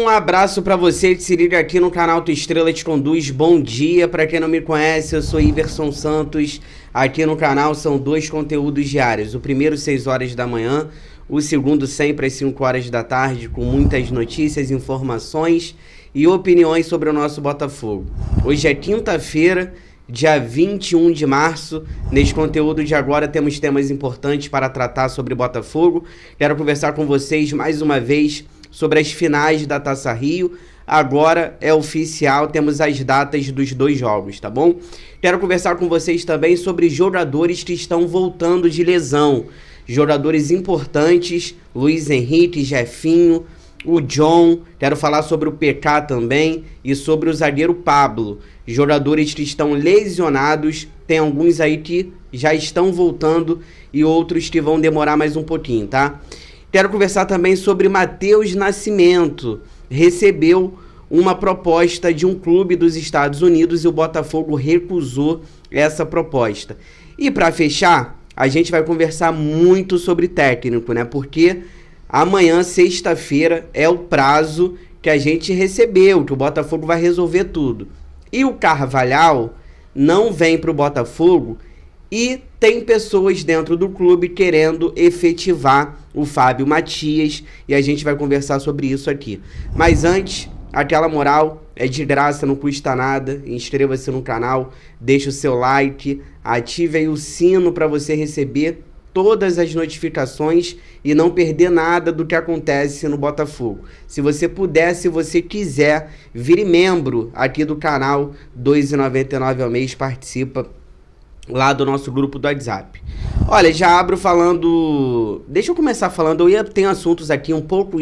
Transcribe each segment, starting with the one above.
Um abraço pra você que se liga aqui no canal Tua Estrela Te Conduz. Bom dia, pra quem não me conhece, eu sou Iverson Santos. Aqui no canal são 2 conteúdos diários. O primeiro 6 horas da manhã, o segundo sempre às 5 horas da tarde, com muitas notícias, informações e opiniões sobre o nosso Botafogo. Hoje é quinta-feira, dia 21 de março. Neste conteúdo de agora temos temas importantes para tratar sobre Botafogo. Quero conversar com vocês mais uma vez sobre as finais da Taça Rio. Agora é oficial, temos as datas dos 2 jogos, tá bom? Quero conversar com vocês também sobre jogadores que estão voltando de lesão. Jogadores importantes, Luiz Henrique, Jefinho, o John. Quero falar sobre o PK também e sobre o zagueiro Pablo. Jogadores que estão lesionados, tem alguns aí que já estão voltando e outros que vão demorar mais um pouquinho, tá? Quero conversar também sobre Matheus Nascimento. Recebeu uma proposta de um clube dos Estados Unidos e o Botafogo recusou essa proposta. E para fechar, a gente vai conversar muito sobre técnico, né? Porque amanhã, sexta-feira, é o prazo que a gente recebeu, que o Botafogo vai resolver tudo. E o Carvalhal não vem para o Botafogo e tem pessoas dentro do clube querendo efetivar o Fábio Matias e a gente vai conversar sobre isso aqui. Mas antes, aquela moral, é de graça, não custa nada. Inscreva-se no canal, deixe o seu like, ative aí o sino para você receber todas as notificações e não perder nada do que acontece no Botafogo. Se você puder, se você quiser, vire membro aqui do canal, R$ 2,99 ao mês, participa lá do nosso grupo do WhatsApp. Olha, já abro falando... Deixa eu começar falando, tenho assuntos aqui um pouco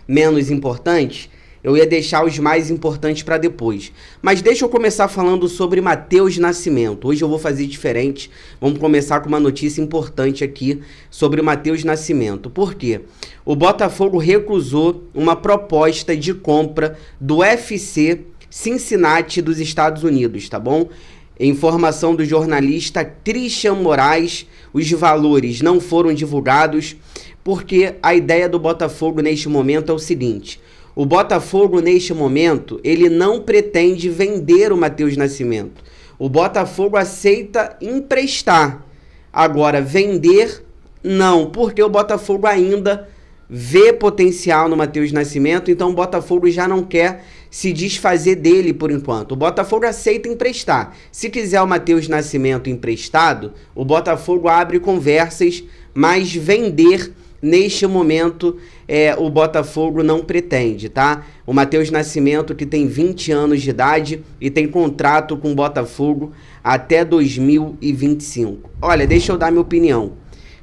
menos importantes, eu ia deixar os mais importantes para depois. Mas deixa eu começar falando sobre Matheus Nascimento. Hoje eu vou fazer diferente. Vamos começar com uma notícia importante aqui sobre o Matheus Nascimento. Por quê? O Botafogo recusou uma proposta de compra do FC Cincinnati dos Estados Unidos, tá bom? Informação do jornalista Christian Moraes, os valores não foram divulgados, porque a ideia do Botafogo neste momento é o seguinte: o Botafogo neste momento, ele não pretende vender o Matheus Nascimento. O Botafogo aceita emprestar. Agora, vender, não, porque o Botafogo ainda vê potencial no Matheus Nascimento, então o Botafogo já não quer se desfazer dele por enquanto. O Botafogo aceita emprestar. Se quiser o Matheus Nascimento emprestado, o Botafogo abre conversas, mas vender neste momento o Botafogo não pretende, tá? O Matheus Nascimento, que tem 20 anos de idade e tem contrato com o Botafogo até 2025. Olha, deixa eu dar minha opinião.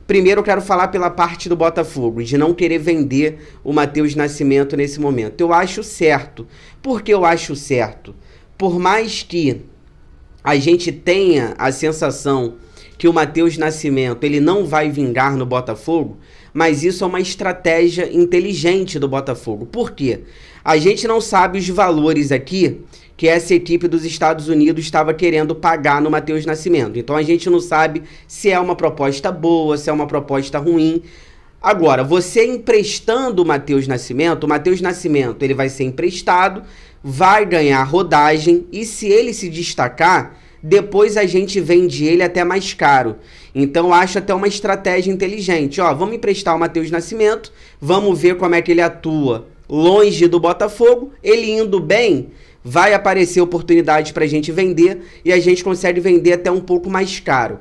Primeiro eu quero falar pela parte do Botafogo, de não querer vender o Matheus Nascimento nesse momento. Eu acho certo. Por que eu acho certo? Por mais que a gente tenha a sensação que o Matheus Nascimento ele não vai vingar no Botafogo, mas isso é uma estratégia inteligente do Botafogo. Por quê? A gente não sabe os valores aqui que essa equipe dos Estados Unidos estava querendo pagar no Matheus Nascimento. Então a gente não sabe se é uma proposta boa, se é uma proposta ruim. Agora, você emprestando o Matheus Nascimento ele vai ser emprestado, vai ganhar rodagem e se ele se destacar, depois a gente vende ele até mais caro. Então eu acho até uma estratégia inteligente. Ó, vamos emprestar o Matheus Nascimento, vamos ver como é que ele atua longe do Botafogo, ele indo bem, vai aparecer oportunidade para a gente vender e a gente consegue vender até um pouco mais caro.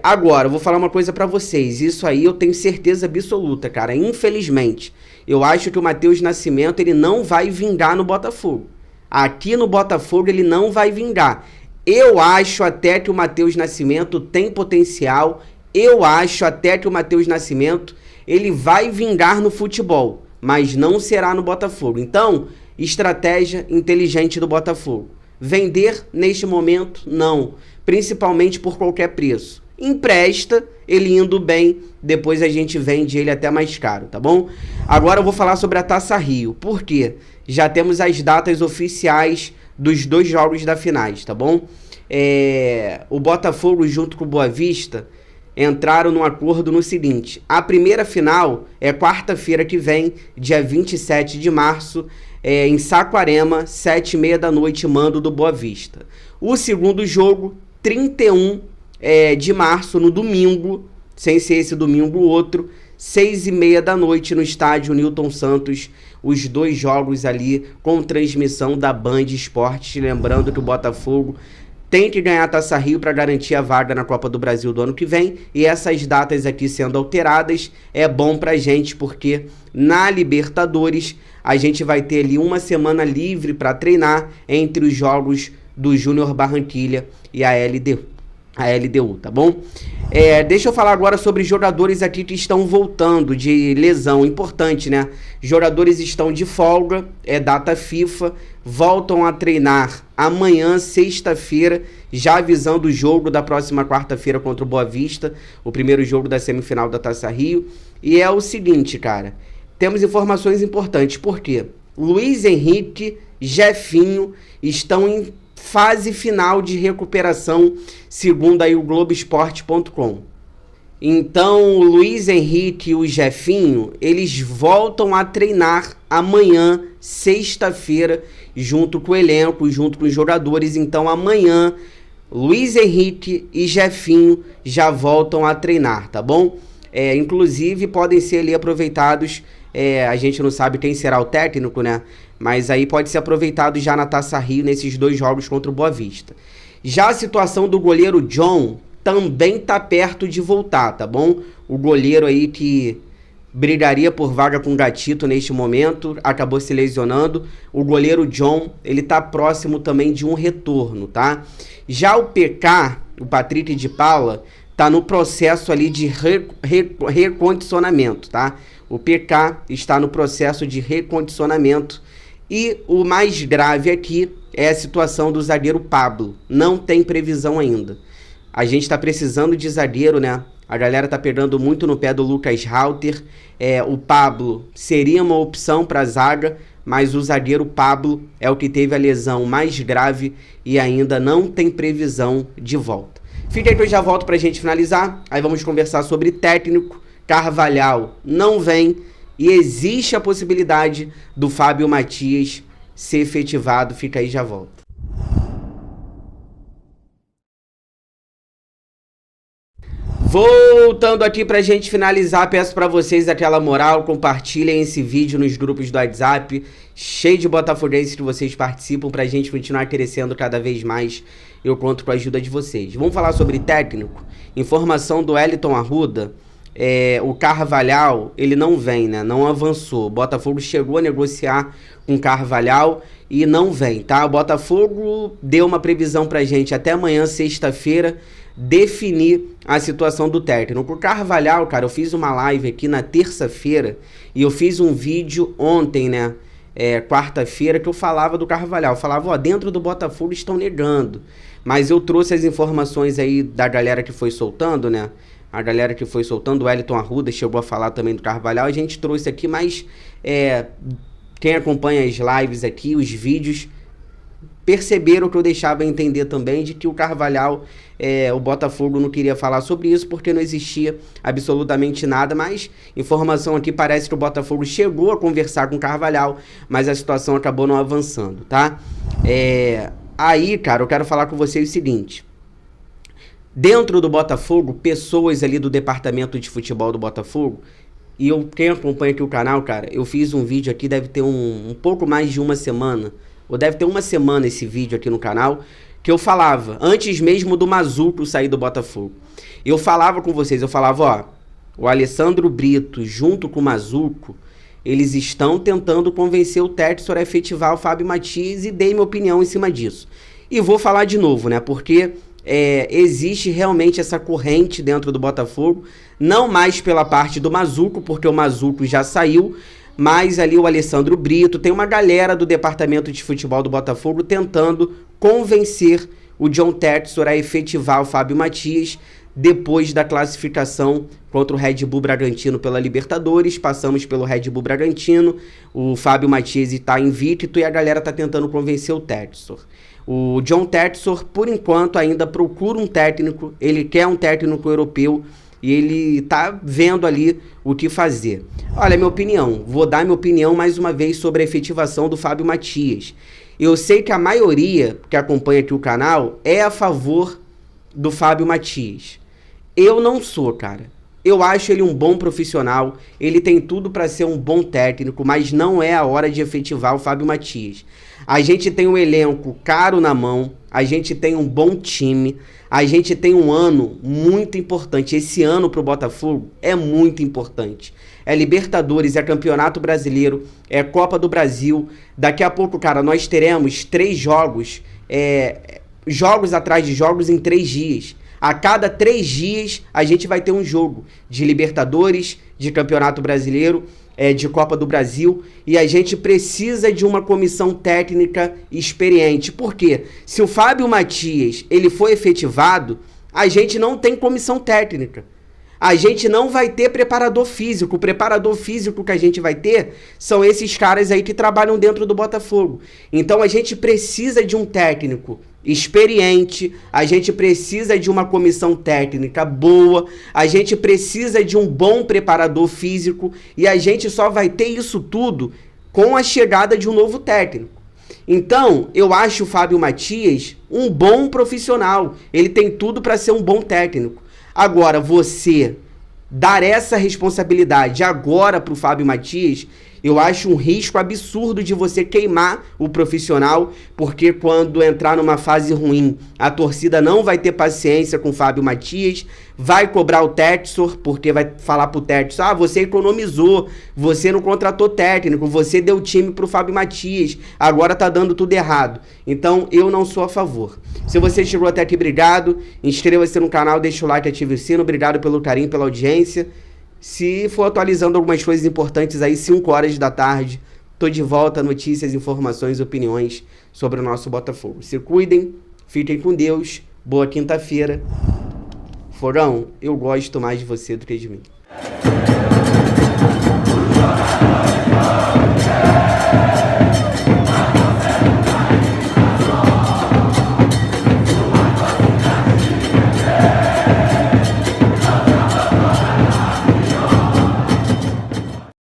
Agora, eu vou falar uma coisa para vocês, isso aí eu tenho certeza absoluta, cara. Infelizmente, eu acho que o Matheus Nascimento ele não vai vingar no Botafogo. Aqui no Botafogo ele não vai vingar. Eu acho até que o Matheus Nascimento tem potencial, eu acho até que o Matheus Nascimento ele vai vingar no futebol, mas não será no Botafogo. Então, estratégia inteligente do Botafogo. Vender neste momento, não. Principalmente por qualquer preço. Empresta, ele indo bem, depois a gente vende ele até mais caro, tá bom? Agora eu vou falar sobre a Taça Rio. Por quê? Já temos as datas oficiais dos 2 jogos da finais, tá bom? O Botafogo junto com o Boa Vista entraram num acordo no seguinte: a primeira final é quarta-feira que vem, dia 27 de março, em Saquarema, 7h30 da noite, mando do Boa Vista. O segundo jogo, 31 de março, no domingo, sem ser esse domingo, o outro, 6h30 da noite, no estádio Newton Santos. Os dois jogos ali com transmissão da Band Esportes. Lembrando que o Botafogo tem que ganhar a Taça Rio para garantir a vaga na Copa do Brasil do ano que vem. E essas datas aqui sendo alteradas é bom pra gente, porque na Libertadores a gente vai ter ali uma semana livre para treinar entre os jogos do Júnior Barranquilla e a LDU, tá bom? Deixa eu falar agora sobre jogadores aqui que estão voltando de lesão. Importante, né? Jogadores estão de folga, é data FIFA, voltam a treinar amanhã, sexta-feira, já avisando o jogo da próxima quarta-feira contra o Boa Vista, o primeiro jogo da semifinal da Taça Rio. E é o seguinte, cara, temos informações importantes, porque Luiz Henrique, Jefinho estão em fase final de recuperação, segundo aí o Globoesporte.com. Então, o Luiz Henrique e o Jefinho, eles voltam a treinar amanhã, sexta-feira, junto com o elenco, junto com os jogadores. Então, amanhã, Luiz Henrique e Jefinho já voltam a treinar, tá bom? Inclusive, podem ser ali aproveitados, a gente não sabe quem será o técnico, né? Mas aí pode ser aproveitado já na Taça Rio, nesses dois jogos contra o Boa Vista. Já a situação do goleiro John também tá perto de voltar, tá bom? O goleiro aí que brigaria por vaga com o Gatito neste momento, acabou se lesionando. O goleiro John, ele tá próximo também de um retorno, tá? Já o PK, o Patrick de Paula, tá no processo ali de recondicionamento, tá? O PK está no processo de recondicionamento. E o mais grave aqui é a situação do zagueiro Pablo. Não tem previsão ainda. A gente está precisando de zagueiro, né? A galera tá pegando muito no pé do Lucas Halter. O Pablo seria uma opção para a zaga, mas o zagueiro Pablo é o que teve a lesão mais grave e ainda não tem previsão de volta. Fica aí que eu já volto para a gente finalizar. Aí vamos conversar sobre técnico. Carvalhal não vem. E existe a possibilidade do Fábio Matias ser efetivado. Fica aí, já volto. Voltando aqui pra gente finalizar, peço pra vocês aquela moral, compartilhem esse vídeo nos grupos do WhatsApp, cheio de botafoguenses que vocês participam, pra gente continuar crescendo cada vez mais. Eu conto com a ajuda de vocês. Vamos falar sobre técnico. Informação do Wellington Arruda. O Carvalhal, ele não vem, né? Não avançou. O Botafogo chegou a negociar com o Carvalhal e não vem, tá? O Botafogo deu uma previsão pra gente até amanhã, sexta-feira, definir a situação do técnico. O Carvalhal, cara, eu fiz uma live aqui na terça-feira e eu fiz um vídeo ontem, né? Quarta-feira, que eu falava do Carvalhal. Eu falava, dentro do Botafogo estão negando. Mas eu trouxe as informações aí da galera que foi soltando, né? A galera que foi soltando, o Wellington Arruda chegou a falar também do Carvalhal. A gente trouxe aqui, mas quem acompanha as lives aqui, os vídeos, perceberam que eu deixava entender também de que o Carvalhal, o Botafogo não queria falar sobre isso porque não existia absolutamente nada, mas informação aqui parece que o Botafogo chegou a conversar com o Carvalhal, mas a situação acabou não avançando, tá? Aí, cara, eu quero falar com vocês o seguinte. Dentro do Botafogo, pessoas ali do departamento de futebol do Botafogo, e quem acompanha aqui o canal, cara, eu fiz um vídeo aqui, deve ter um pouco mais de uma semana, ou deve ter uma semana esse vídeo aqui no canal, que eu falava, antes mesmo do Mazuco sair do Botafogo. Eu falava com vocês, eu falava, o Alessandro Brito junto com o Mazuco, eles estão tentando convencer o Textor a efetivar o Fábio Matias e dei minha opinião em cima disso. E vou falar de novo, né, porque existe realmente essa corrente dentro do Botafogo, não mais pela parte do Mazuco, porque o Mazuco já saiu, mas ali o Alessandro Brito, tem uma galera do departamento de futebol do Botafogo tentando convencer o John Textor a efetivar o Fábio Matias depois da classificação contra o Red Bull Bragantino pela Libertadores. Passamos pelo Red Bull Bragantino, o Fábio Matias está invicto e a galera está tentando convencer o Textor. O John Textor, por enquanto, ainda procura um técnico, ele quer um técnico europeu, e ele tá vendo ali o que fazer. Olha, minha opinião, vou dar minha opinião mais uma vez sobre a efetivação do Fábio Matias. Eu sei que a maioria que acompanha aqui o canal é a favor do Fábio Matias. Eu não sou, cara. Eu acho ele um bom profissional, ele tem tudo para ser um bom técnico, mas não é a hora de efetivar o Fábio Matias. A gente tem um elenco caro na mão, a gente tem um bom time, a gente tem um ano muito importante. Esse ano pro Botafogo é muito importante. É Libertadores, é Campeonato Brasileiro, é Copa do Brasil. Daqui a pouco, cara, nós teremos 3 jogos, jogos atrás de jogos em 3 dias. A cada 3 dias a gente vai ter um jogo de Libertadores, de Campeonato Brasileiro, de Copa do Brasil, e a gente precisa de uma comissão técnica experiente. Por quê? Se o Fábio Matias ele for efetivado, a gente não tem comissão técnica. A gente não vai ter preparador físico. O preparador físico que a gente vai ter são esses caras aí que trabalham dentro do Botafogo. Então a gente precisa de um técnico experiente, a gente precisa de uma comissão técnica boa, a gente precisa de um bom preparador físico, e a gente só vai ter isso tudo com a chegada de um novo técnico. Então, eu acho o Fábio Matias um bom profissional, ele tem tudo para ser um bom técnico. Agora, você dar essa responsabilidade agora para o Fábio Matias, eu acho um risco absurdo de você queimar o profissional, porque quando entrar numa fase ruim, a torcida não vai ter paciência com o Fábio Matias, vai cobrar o Textor, porque vai falar pro Textor, você economizou, você não contratou técnico, você deu time pro Fábio Matias, agora tá dando tudo errado. Então, eu não sou a favor. Se você chegou até aqui, obrigado, inscreva-se no canal, deixa o like, ative o sino, obrigado pelo carinho, pela audiência. Se for atualizando algumas coisas importantes aí, 5 horas da tarde, tô de volta, notícias, informações, opiniões sobre o nosso Botafogo. Se cuidem, fiquem com Deus, boa quinta-feira. Forão, eu gosto mais de você do que de mim.